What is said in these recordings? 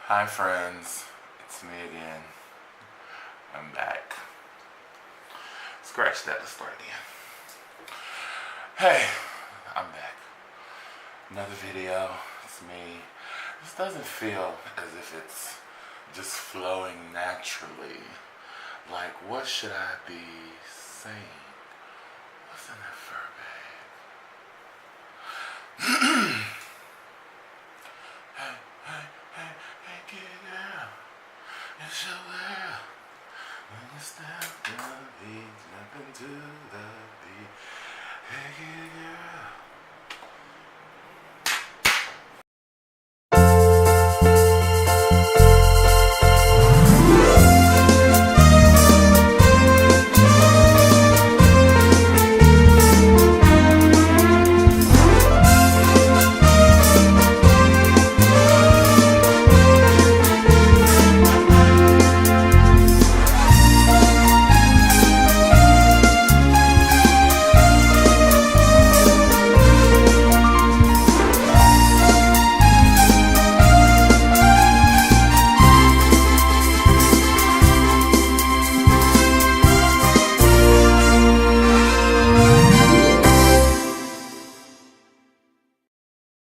Hi friends, it's me again. I'm back. Scratch that, let's start again. Hey, I'm back. Another video, it's me. This doesn't feel as if it's just flowing naturally. Like, what should I be saying? What's in that fur bag? Hey, kid girl, it's your world. When you step to the beat, jump into the beat. Hey, kid girl.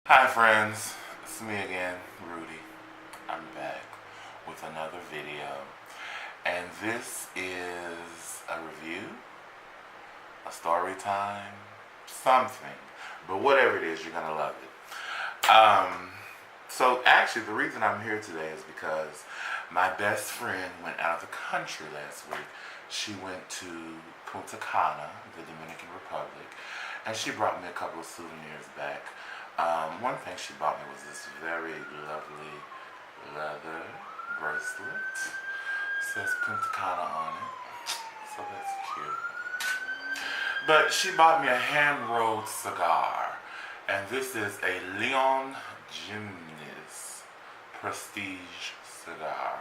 Hi friends, it's me again, Rudy. I'm back with another video, and this is a review, a story time, something, but whatever it is, you're gonna love it. So actually the reason I'm here today is because my best friend went out of the country last week. She went to Punta Cana, the Dominican Republic, and she brought me a couple of souvenirs back. One thing she bought me was this very lovely leather bracelet. It says Punta Cana on it, so that's cute. But she bought me a hand-rolled cigar, and this is a Leon Jimenes Prestige cigar.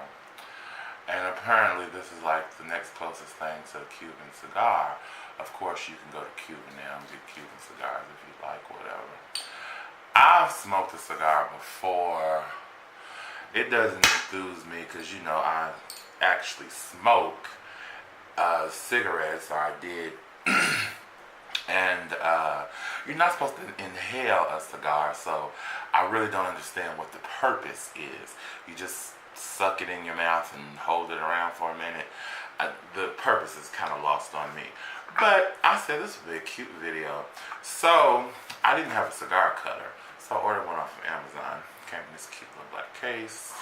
And apparently this is like the next closest thing to a Cuban cigar. Of course you can go to Cuba now and get Cuban cigars if you like, whatever. I've smoked a cigar before. It doesn't enthuse me because, you know, I actually smoke cigarettes, or I did. And you're not supposed to inhale a cigar, so I really don't understand what the purpose is. You just suck it in your mouth and hold it around for a minute. The purpose is kind of lost on me. But I said this would be a cute video. So I didn't have a cigar cutter, so I ordered one off of Amazon. Came in this cute little black case.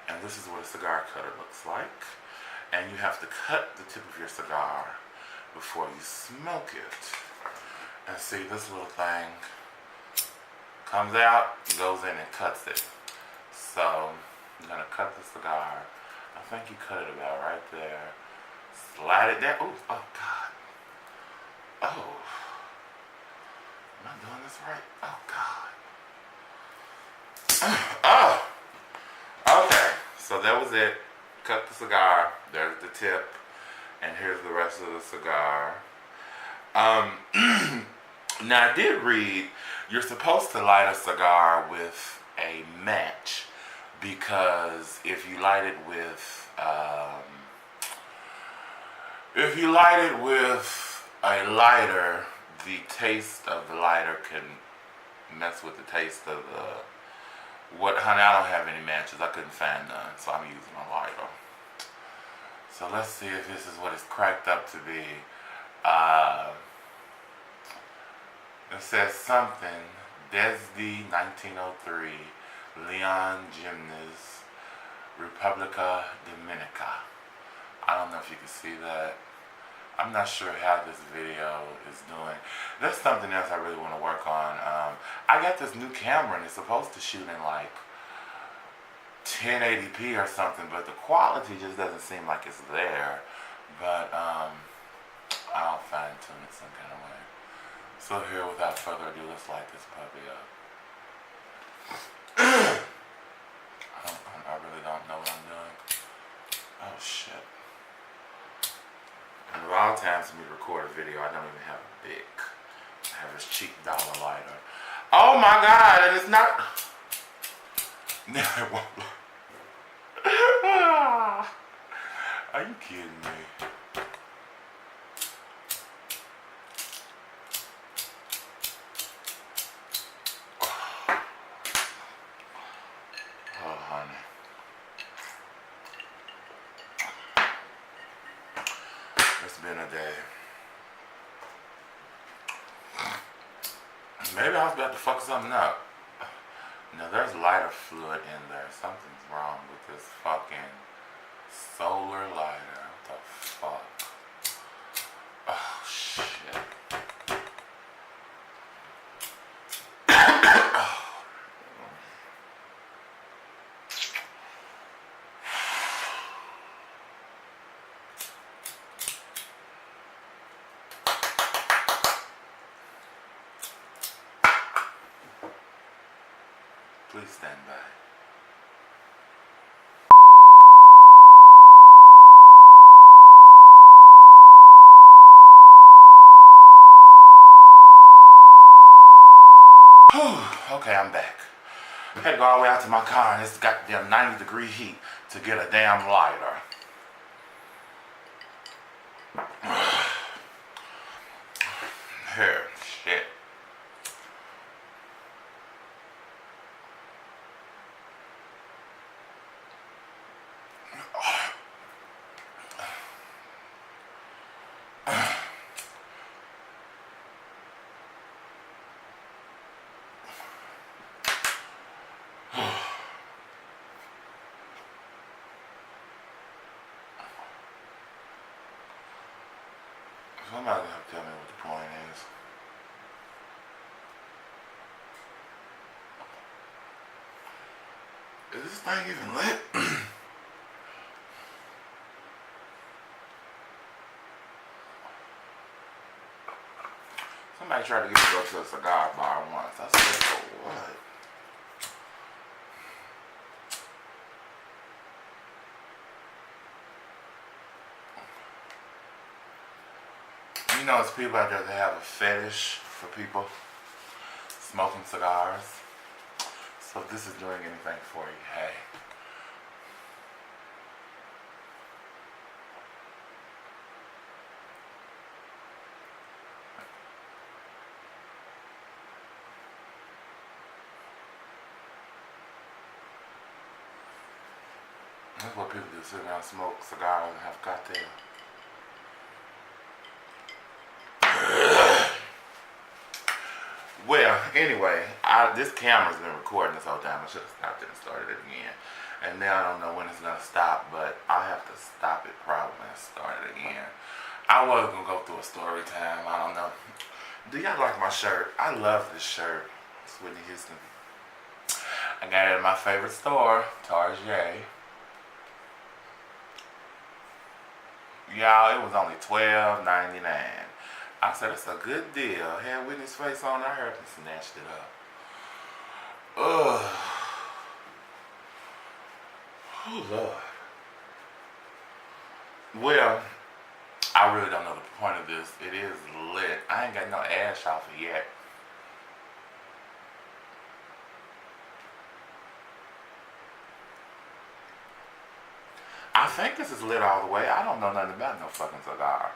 And this is what a cigar cutter looks like. And you have to cut the tip of your cigar before you smoke it. And see, this little thing comes out, goes in and cuts it. So I'm gonna cut the cigar. I think you cut it about right there. Slide it down. Ooh, oh God. Oh. Am I doing this right? Oh God. Oh. Okay. So that was it. Cut the cigar. There's the tip. And here's the rest of the cigar. Now I did read you're supposed to light a cigar with a match, because if you light it with a lighter, the taste of the lighter can mess with the taste of the honey, I don't have any matches. I couldn't find none, so I'm using a lighter. So let's see if this is what it's cracked up to be. It says something, Desde 1903, Leon Jimenes, República Dominica. I don't know if you can see that. I'm not sure how this video is doing. There's something else I really want to work on. I got this new camera and it's supposed to shoot in like 1080p or something, but the quality just doesn't seem like it's there. But I'll fine tune it some kind of way. So here, without further ado, let's light this puppy up. I really don't know what I'm doing. Oh shit. And of all times for me to record a video, I don't even have a Bic. I have this cheap dollar lighter. Oh my God, and it's not. No, it won't blow. Are you kidding me? Oh, honey. It's been a day. Maybe I was about to fuck something up. Now there's lighter fluid in there. Something's wrong with this fucking solar lighter. What the fuck? Oh shit. Please stand by. Okay, I'm back. I had to go all the way out to my car and it's goddamn 90-degree heat to get a damn lighter. Here, shit. Somebody have to tell me what the point is. Is this thing even lit? Somebody tried to get me to go to a cigar bar once. I said, for what? You know, it's people out there that have a fetish for people smoking cigars. So if this is doing anything for you, hey. That's what people do, sit around and smoke cigars and have cocktails. Well, anyway, this camera's been recording this whole time. I should have stopped it and started it again. And now I don't know when it's going to stop, but I have to stop it probably and start it again. I was going to go through a story time. I don't know. Do y'all like my shirt? I love this shirt. It's Whitney Houston. I got it at my favorite store, Target. Y'all, it was only $12.99. I said, it's a good deal. Had Whitney's face on, I heard and snatched it up. Ugh. Oh, Lord. Well, I really don't know the point of this. It is lit. I ain't got no ash off it yet. I think this is lit all the way. I don't know nothing about no fucking cigar.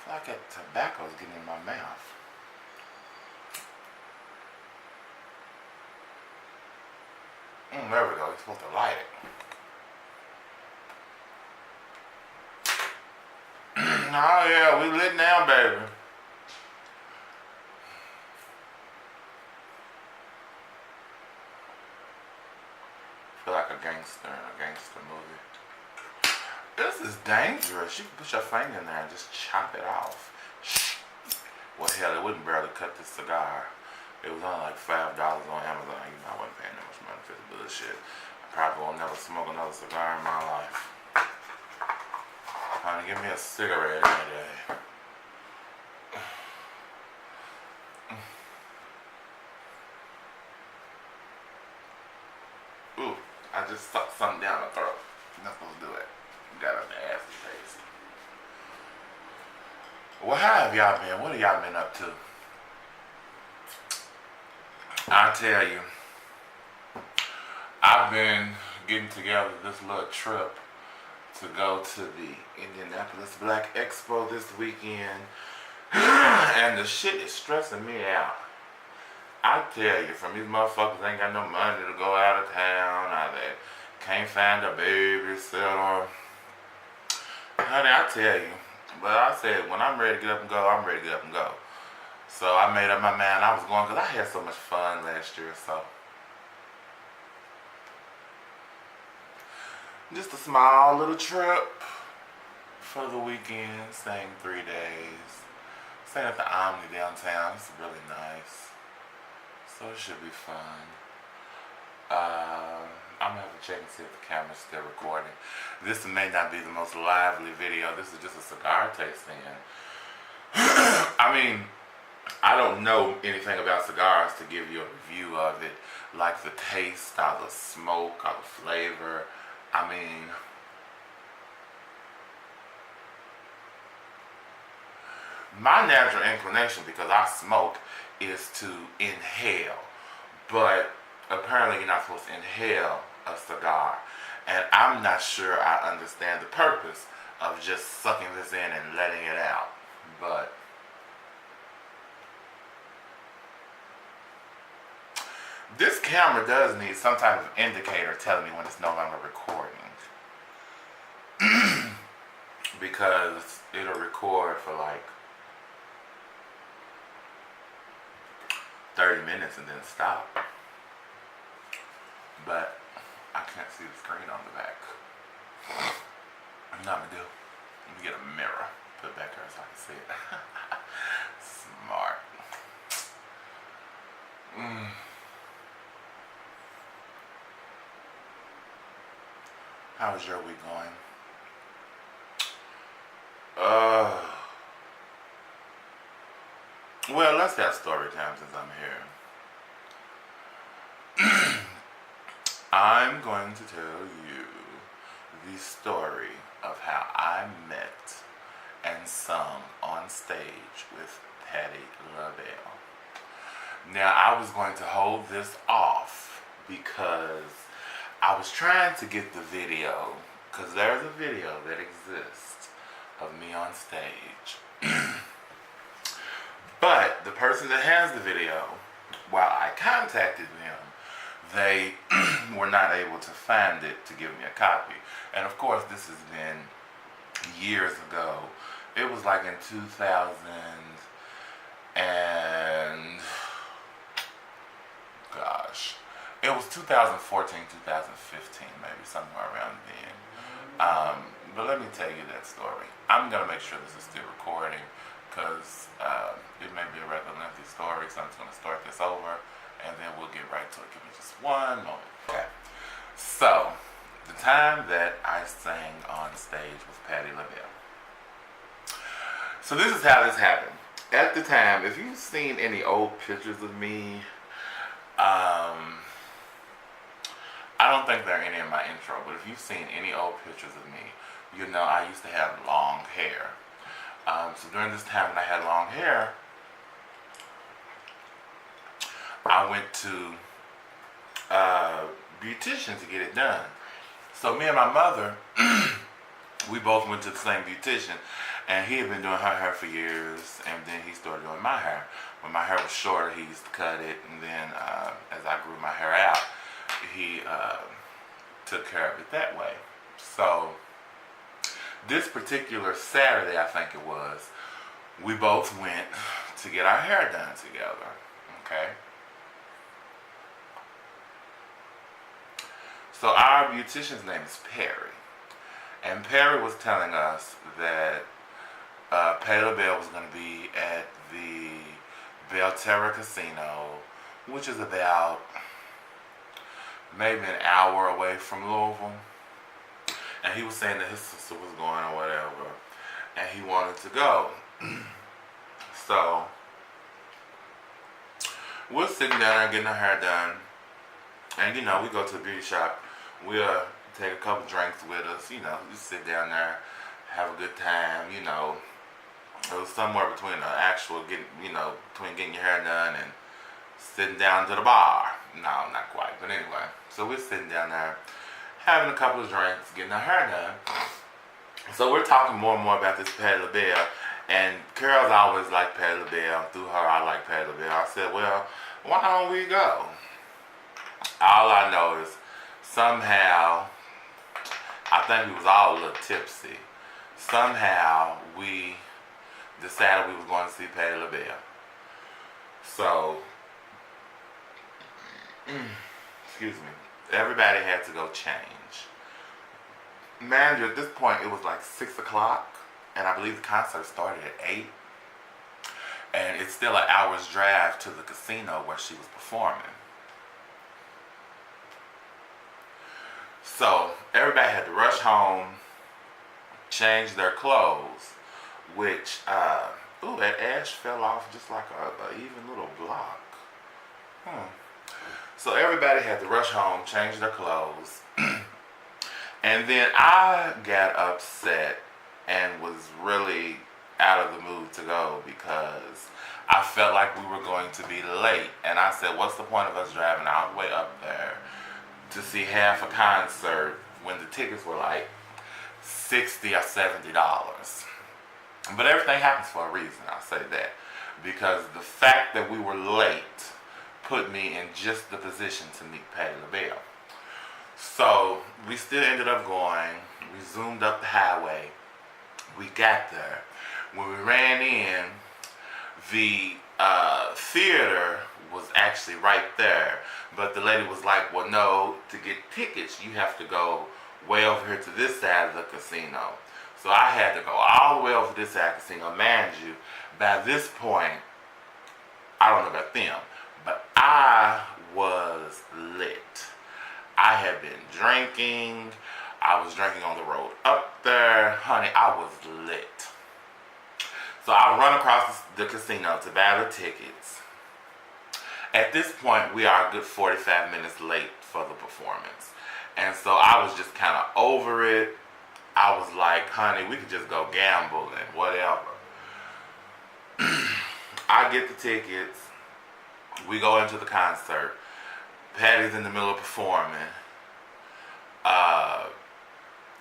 I feel like that tobacco's getting in my mouth. There we go. You're supposed to light it. Oh yeah, we lit now, baby. Feel like a gangster in a gangster movie. This is dangerous. You can put your finger in there and just chop it off. Well, hell, it wouldn't barely cut this cigar. It was only like $5 on Amazon. You know, I wasn't paying that much money for the bullshit. I probably will never smoke another cigar in my life. Honey, give me a cigarette any day. Ooh, I just sucked something down the throat. You're not supposed to do it. You got a nasty taste. Well, how have y'all been? What have y'all been up to? I tell you, I've been getting together this little trip to go to the Indianapolis Black Expo this weekend, and the shit is stressing me out. I tell you, from these motherfuckers ain't got no money to go out of town, or they can't find a babysitter. Honey, I tell you, but I said when I'm ready to get up and go, I'm ready to get up and go. So I made up my mind I was going because I had so much fun last year. So just a small little trip for the weekend, staying 3 days. Staying at the Omni downtown. It's really nice. So it should be fun. I'm gonna have to check and see if the camera's still recording. This may not be the most lively video. This is just a cigar tasting. I mean, I don't know anything about cigars to give you a review of it, like the taste, or the smoke, or the flavor. I mean, my natural inclination, because I smoke, is to inhale. But apparently you're not supposed to inhale a cigar. And I'm not sure I understand the purpose of just sucking this in and letting it out. But this camera does need some type of indicator telling me when it's no longer recording. Because it'll record for like 30 minutes and then stop. But I can't see the screen on the back. I'm not gonna do. Let me get a mirror. Put it back there so I can see it. Smart. How's your week going? Well, let's have story time since I'm here. I'm going to tell you the story of how I met and sung on stage with Patti Labelle. Now, I was going to hold this off because I was trying to get the video, because there's a video that exists of me on stage. But the person that has the video, while I contacted them, they were not able to find it to give me a copy. And of course, this has been years ago. It was like in 2000 and gosh, it was 2014, 2015, maybe somewhere around then. But let me tell you that story. I'm gonna make sure this is still recording because it may be a rather lengthy story, so I'm just gonna start this over and then we'll get right to it. Give me just one moment. Okay. So, the time that I sang on stage with Patti Labelle. So this is how this happened. At the time, if you've seen any old pictures of me, I don't think there are any in my intro, but if you've seen any old pictures of me, you know I used to have long hair. So during this time when I had long hair, I went to a beautician to get it done. So me and my mother, we both went to the same beautician, and he had been doing her hair for years, and then he started doing my hair. When my hair was shorter, he used to cut it, and then as I grew my hair out, he took care of it that way. So this particular Saturday, I think it was, we both went to get our hair done together. Okay. So our beautician's name is Perry, and Perry was telling us that Patti Labelle was going to be at the Belterra Casino, which is about maybe an hour away from Louisville. And he was saying that his sister was going or whatever, and he wanted to go. So we're sitting down there getting our hair done, and you know, we go to the beauty shop. We'll take a couple drinks with us, you know, just sit down there, have a good time, you know. It was somewhere between the actual getting, you know, between getting your hair done and sitting down to the bar. No, not quite, but anyway. So we're sitting down there, having a couple of drinks, getting our hair done. So we're talking more and more about this Patti Labelle. And Carol's always liked Patti LaBelle. Through her, I like Patti LaBelle. I said, well, why don't we go? All I know is somehow, I think we was all a little tipsy. Somehow we decided we was going to see Patti LaBelle. So, excuse me, everybody had to go change. Man, at this point it was like 6 o'clock. And I believe the concert started at 8. And it's still an hour's drive to the casino where she was performing. So everybody had to rush home, change their clothes, which, that ash fell off just like a even little block. So everybody had to rush home, change their clothes. And then I got upset and was really out of the mood to go because I felt like we were going to be late. And I said, what's the point of us driving all the way up there to see half a concert when the tickets were like $60 or $70? But everything happens for a reason, I'll say that. Because the fact that we were late put me in just the position to meet Patti LaBelle. So we still ended up going. We zoomed up the highway. We got there. When we ran in, the theater was actually right there. But the lady was like, well, no, to get tickets, you have to go way over here to this side of the casino. So I had to go all the way over to this side of the casino. Mind you, by this point, I don't know about them, but I was lit. I had been drinking. I was drinking on the road up there. Honey, I was lit. So I run across the casino to buy the tickets. At this point, we are a good 45 minutes late for the performance. And so I was just kind of over it. I was like, honey, we could just go gamble and whatever. I get the tickets. We go into the concert. Patty's in the middle of performing.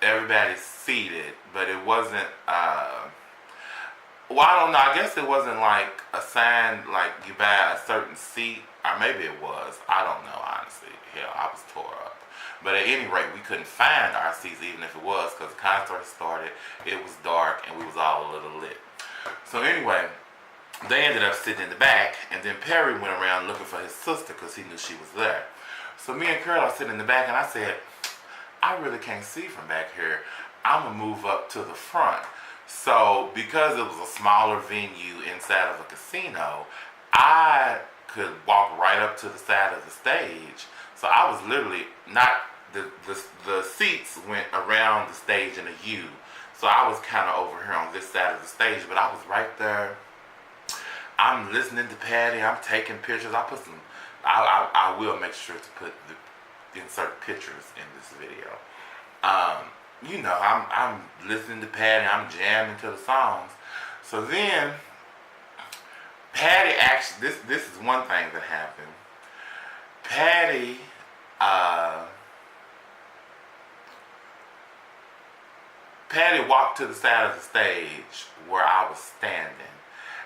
Everybody's seated, but it wasn't, well, I don't know. I guess it wasn't like assigned, like you buy a certain seat, or maybe it was. I don't know, honestly. Hell, I was tore up. But at any rate, we couldn't find our seats, even if it was, because the concert started, it was dark, and we was all a little lit. So anyway, they ended up sitting in the back, and then Perry went around looking for his sister because he knew she was there. So me and Carol are sitting in the back, and I said, I really can't see from back here. I'm going to move up to the front. So because it was a smaller venue inside of a casino, I could walk right up to the side of the stage. So I was literally not, the seats went around the stage in a U. So I was kind of over here on this side of the stage, but I was right there. I'm listening to Patti. I'm taking pictures. I put some, I will make sure to put insert pictures in this video. You know, I'm listening to Patti. I'm jamming to the songs. So then, Patti actually, this is one thing that happened. Patti, Patti walked to the side of the stage where I was standing.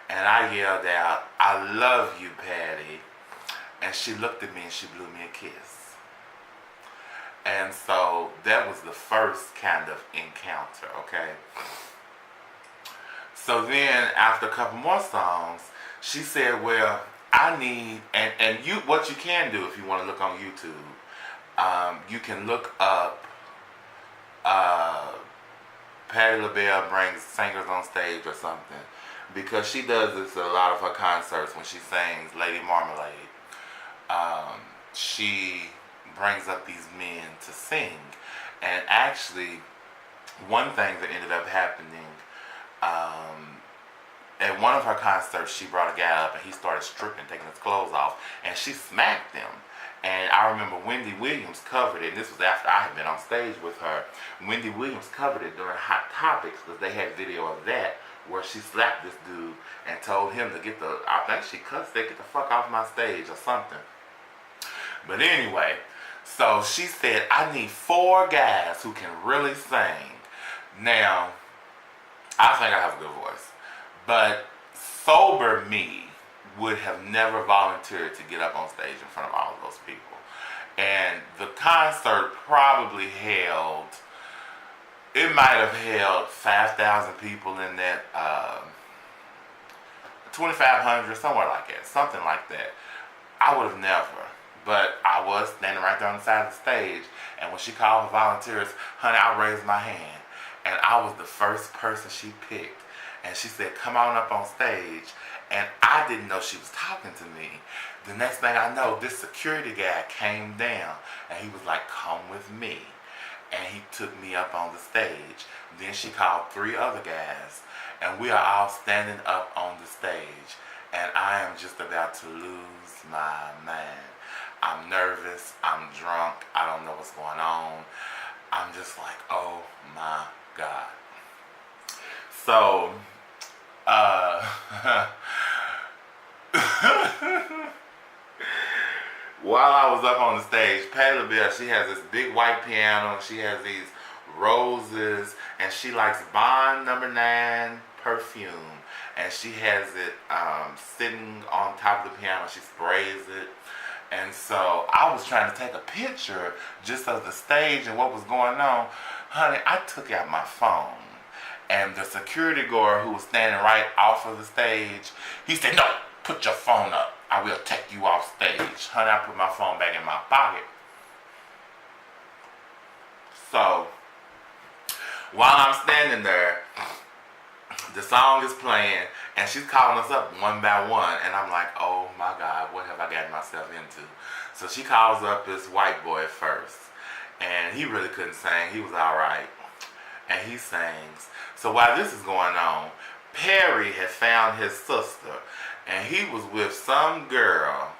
And I yelled out, I love you, Patti. And she looked at me and she blew me a kiss. And so that was the first kind of encounter, okay? So then after a couple more songs, she said, well, I need, and you, what you can do if you want to look on YouTube, you can look up Patti LaBelle brings singers on stage or something. Because she does this at a lot of her concerts when she sings Lady Marmalade. She brings up these men to sing. And actually, one thing that ended up happening, at one of her concerts, she brought a guy up and he started stripping, taking his clothes off. And she smacked him. And I remember Wendy Williams covered it, and this was after I had been on stage with her. Wendy Williams covered it during Hot Topics because they had video of that, where she slapped this dude and told him to get the, I think she cussed, said, get the fuck off my stage or something. But anyway, so she said, I need 4 guys who can really sing. Now, I think I have a good voice, but sober me would have never volunteered to get up on stage in front of all of those people. And the concert probably held, it might have held 5,000 people in that, 2,500, somewhere like that, something like that. I would have never, but I was standing right there on the side of the stage, and when she called for volunteers, honey, I raised my hand, and I was the first person she picked, and she said, come on up on stage, and I didn't know she was talking to me. The next thing I know, this security guy came down, and he was like, come with me. And he took me up on the stage. Then she called 3 other guys, and we are all standing up on the stage. And I am just about to lose my mind. I'm nervous, I'm drunk, I don't know what's going on. I'm just like, oh my God. So, while I was up on the stage, Patti Labelle, she has this big white piano, she has these roses, and she likes Bond No. 9 perfume, and she has it sitting on top of the piano. She sprays it, and so I was trying to take a picture just of the stage and what was going on. Honey, I took out my phone, and the security guard who was standing right off of the stage, he said, no, put your phone up. I will take you off stage. Honey, I put my phone back in my pocket. So, while I'm standing there, the song is playing, and she's calling us up one by one, and I'm like, oh my God, what have I gotten myself into? So she calls up this white boy first, and he really couldn't sing. He was all right, and he sings. So while this is going on, Perry had found his sister, and he was with some girl.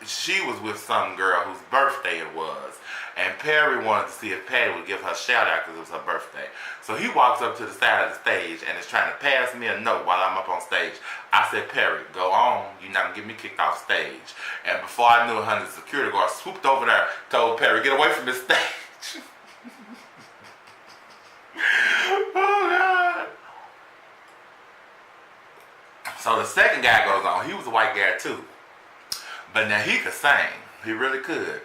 She was with some girl whose birthday it was. And Perry wanted to see if Patti would give her a shout out because it was her birthday. So he walks up to the side of the stage and is trying to pass me a note while I'm up on stage. I said, Perry, go on. You're not going to get me kicked off stage. And before I knew it, the security guard swooped over there, told Perry, get away from this stage. Oh, God. So the second guy goes on. He was a white guy too. But now he could sing. He really could.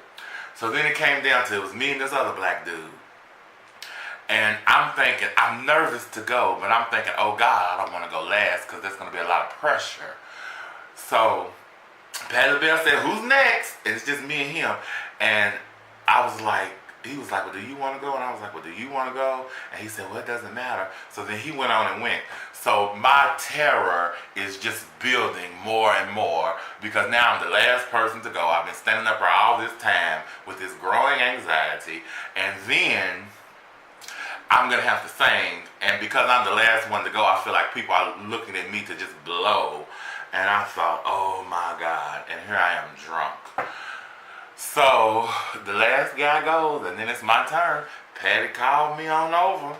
So then it came down to, it was me and this other black dude. And I'm thinking, I'm nervous to go, but I'm thinking, oh God, I don't want to go last because there's going to be a lot of pressure. So Patti Labelle said, who's next? And it's just me and him. And I was like, he was like, well, do you want to go? And I was like, well, do you want to go? And he said, well, it doesn't matter. So then he went on and went. So my terror is just building more and more because now I'm the last person to go. I've been standing up for all this time with this growing anxiety. And then I'm going to have to sing. And because I'm the last one to go, I feel like people are looking at me to just blow. And I thought, oh my God. And here I am drunk. So the last guy goes, and then it's my turn. Patti called me on over.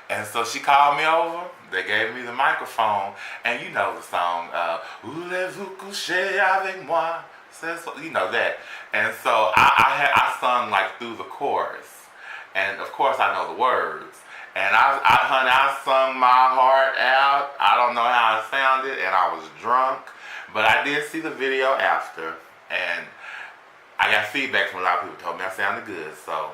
And so she called me over. They gave me the microphone. And you know the song, Voulez-vous coucher avec moi? You know that. And so I sung like through the chorus. And of course I know the words. And I sung my heart out. I don't know how it sounded, and I was drunk. But I did see the video after. And I got feedback from a lot of people told me I sounded good, so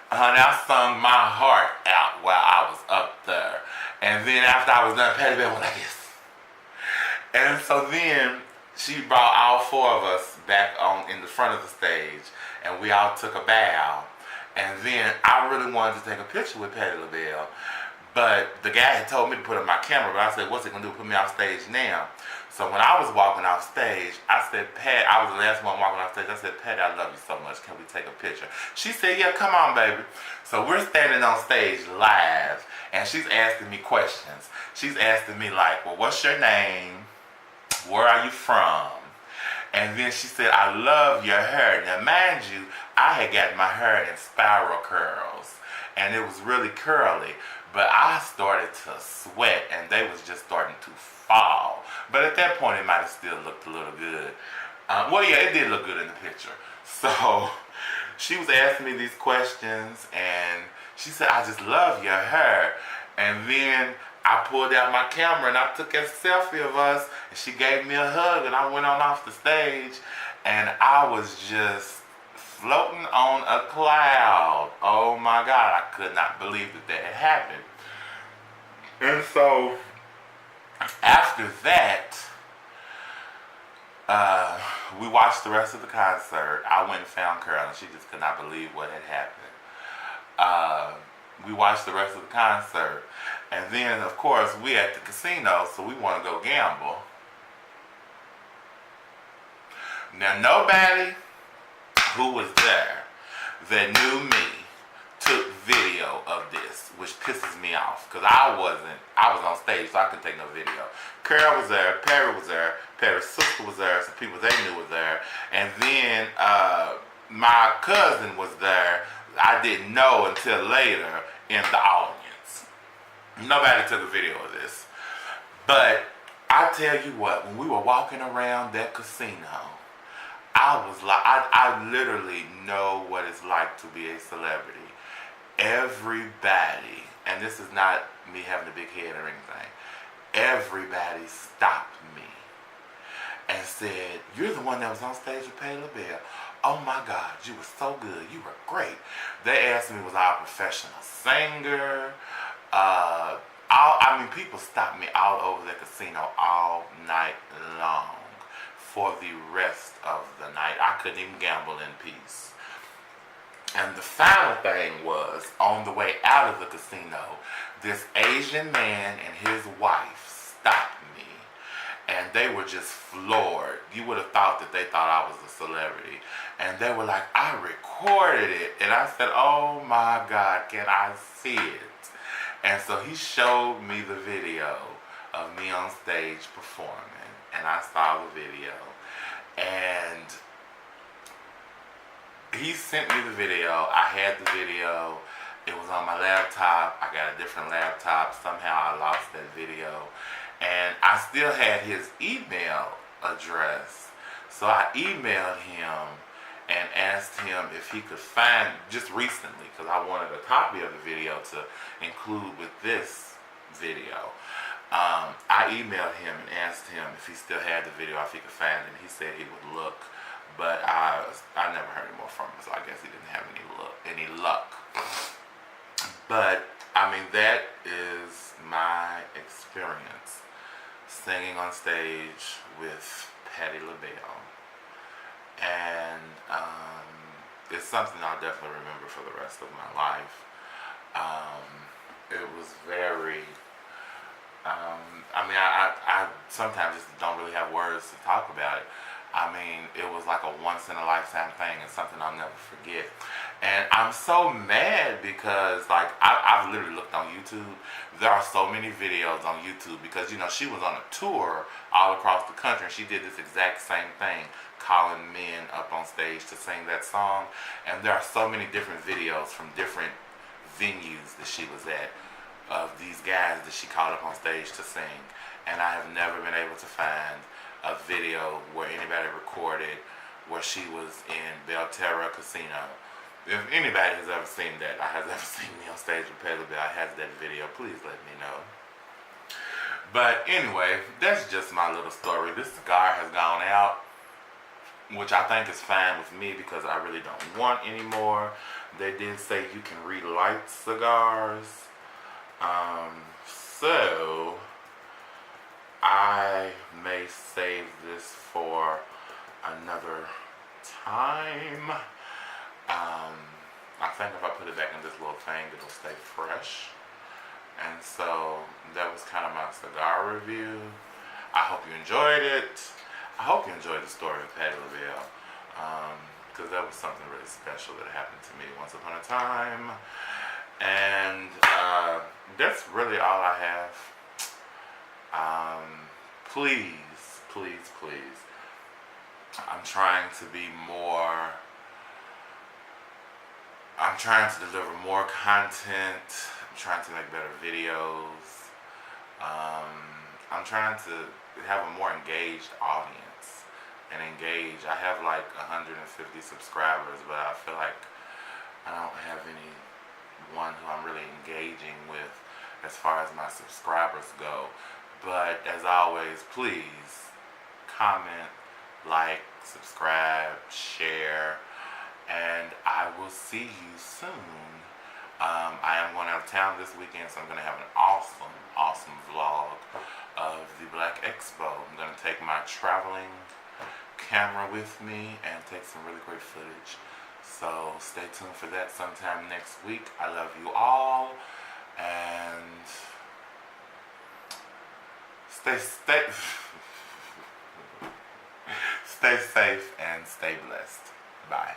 I sung my heart out while I was up there. And then after I was done, Patti Labelle went like this. And so then she brought all 4 of us back on in the front of the stage, and we all took a bow. And then I really wanted to take a picture with Patti Labelle, but the guy had told me to put up my camera, but I said, what's it going to do, put me off stage now? So when I was walking off stage, I said, Pat, I was the last one walking off stage. I said, Pat, I love you so much. Can we take a picture? She said, yeah, come on, baby. So we're standing on stage live, and she's asking me questions. She's asking me like, well, what's your name? Where are you from? And then she said, I love your hair. Now, mind you, I had got my hair in spiral curls, and it was really curly. But I started to sweat, and they was just starting to fall. But at that point, it might have still looked a little good. Well, yeah, it did look good in the picture. So she was asking me these questions, and she said, "I just love your hair." And then I pulled out my camera and I took a selfie of us, and she gave me a hug, and I went on off the stage, and I was just floating on a cloud. Oh my God, I could not believe that had happened. And so after that, we watched the rest of the concert. I went and found Carol, and she just could not believe what had happened. We watched the rest of the concert, and then of course we at the casino, so we want to go gamble. Now nobody who was there that knew me took video of this, which pisses me off, because I was on stage, so I couldn't take no video. Carol was there, Perry was there, Perry's sister was there, some people they knew were there, and then my cousin was there. I didn't know until later in the audience. Nobody took a video of this. But I tell you what, when we were walking around that casino, I was like, I literally know what it's like to be a celebrity. Everybody, and this is not me having a big head or anything, everybody stopped me and said, "You're the one that was on stage with Patti Labelle. Oh my God, you were so good. You were great." They asked me, was I a professional singer? People stopped me all over the casino all night long for the rest of the night. I couldn't even gamble in peace. And the final thing was, on the way out of the casino, this Asian man and his wife stopped me, and they were just floored. You would have thought that they thought I was a celebrity. And they were like, "I recorded it." And I said, "Oh my God, can I see it?" And so he showed me the video of me on stage performing, and I saw the video. And he sent me the video. I had the video. It was on my laptop. I got a different laptop. Somehow I lost that video. And I still had his email address. So I emailed him and asked him if he could find, just recently, because I wanted a copy of the video to include with this video. I emailed him and asked him if he still had the video, if he could find it. He said he would look, but I never heard any more from him, so I guess he didn't have any luck. But I mean, that is my experience singing on stage with Patti Labelle. And it's something I'll definitely remember for the rest of my life. It was very, I sometimes just don't really have words to talk about it. I mean, it was like a once in a lifetime thing, and something I'll never forget. And I'm so mad because, like, I've literally looked on YouTube. There are so many videos on YouTube because, you know, she was on a tour all across the country, and she did this exact same thing, calling men up on stage to sing that song. And there are so many different videos from different venues that she was at of these guys that she called up on stage to sing. And I have never been able to find a video where anybody recorded where she was in Belterra Casino. If anybody has ever seen that, has ever seen me on stage with Patti Labelle, has that video, please let me know. But anyway, that's just my little story. This cigar has gone out, which I think is fine with me because I really don't want any more. They did say you can relight cigars. So I may save this for another time. I think if I put it back in this little thing, it'll stay fresh. And so that was kind of my cigar review. I hope you enjoyed it. I hope you enjoyed the story of Patti Labelle, because that was something really special that happened to me once upon a time. And that's really all I have. Please, please, please. I'm trying to be more I'm trying to deliver more content. I'm trying to make better videos. I'm trying to have a more engaged audience. And engage. I have like 150 subscribers, but I feel like I don't have anyone who I'm really engaging with as far as my subscribers go. But as always, please comment, like, subscribe, share, and I will see you soon. I am going out of town this weekend, so I'm going to have an awesome vlog of the Black Expo. I'm going to take my traveling camera with me and take some really great footage. So stay tuned for that sometime next week. I love you all, and stay stay safe and stay blessed. Bye.